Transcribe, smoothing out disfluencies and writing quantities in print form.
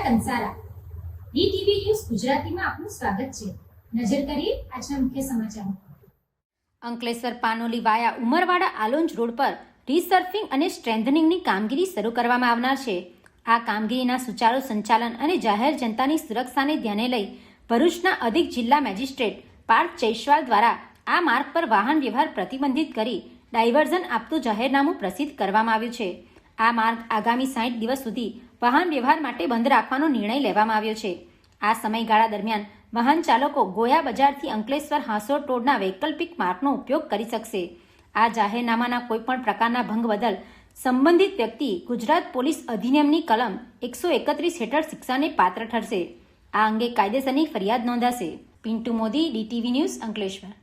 Kansara DTV news ગુજરાતીમાં આપનું સ્વાગત છે. નજર કરીએ આજના મુખ્ય સમાચારો. અંકલેશ્વર પાનોલી વાયા ઉમરવાડા આલોંજ રોડ પર રીસર્ફિંગ અને સ્ટ્રેન્થનિંગની કામગીરી શરૂ કરવામાં આવનાર છે. આ કામગીરીના સુચારુ સંચાલન અને જાહેર જનતાની સુરક્ષાને ધ્યાને લઈ ભરૂચના અધિક જિલ્લા મેજિસ્ટ્રેટ પાર્થ જયસ્વાલ દ્વારા આ માર્ગ પર વાહન વ્યવહાર પ્રતિબંધિત કરી ડાયવર્ઝન આપતું જાહેરનામું પ્રસિદ્ધ કરવામાં આવ્યું છે. આ માર્ગ આગામી 60 દિવસ સુધી વાહન વ્યવહાર માટે બંધ રાખવાનો નિર્ણય લેવામાં આવ્યો છે. આ સમયગાળા દરમિયાન વાહન ચાલકો ગોયા બજારથી અંકલેશ્વર હાંસોટ રોડના વૈકલ્પિક માર્ગનો ઉપયોગ કરી શકશે. આ જાહેરનામાના કોઈપણ પ્રકારના ભંગ બદલ સંબંધિત વ્યક્તિ ગુજરાત પોલીસ અધિનિયમની કલમ 131 હેઠળ શિક્ષાને પાત્ર ઠરશે. આ અંગે કાયદેસરની ફરિયાદ નોંધાશે. Pintu Modi, DTV news, Ankleshwar.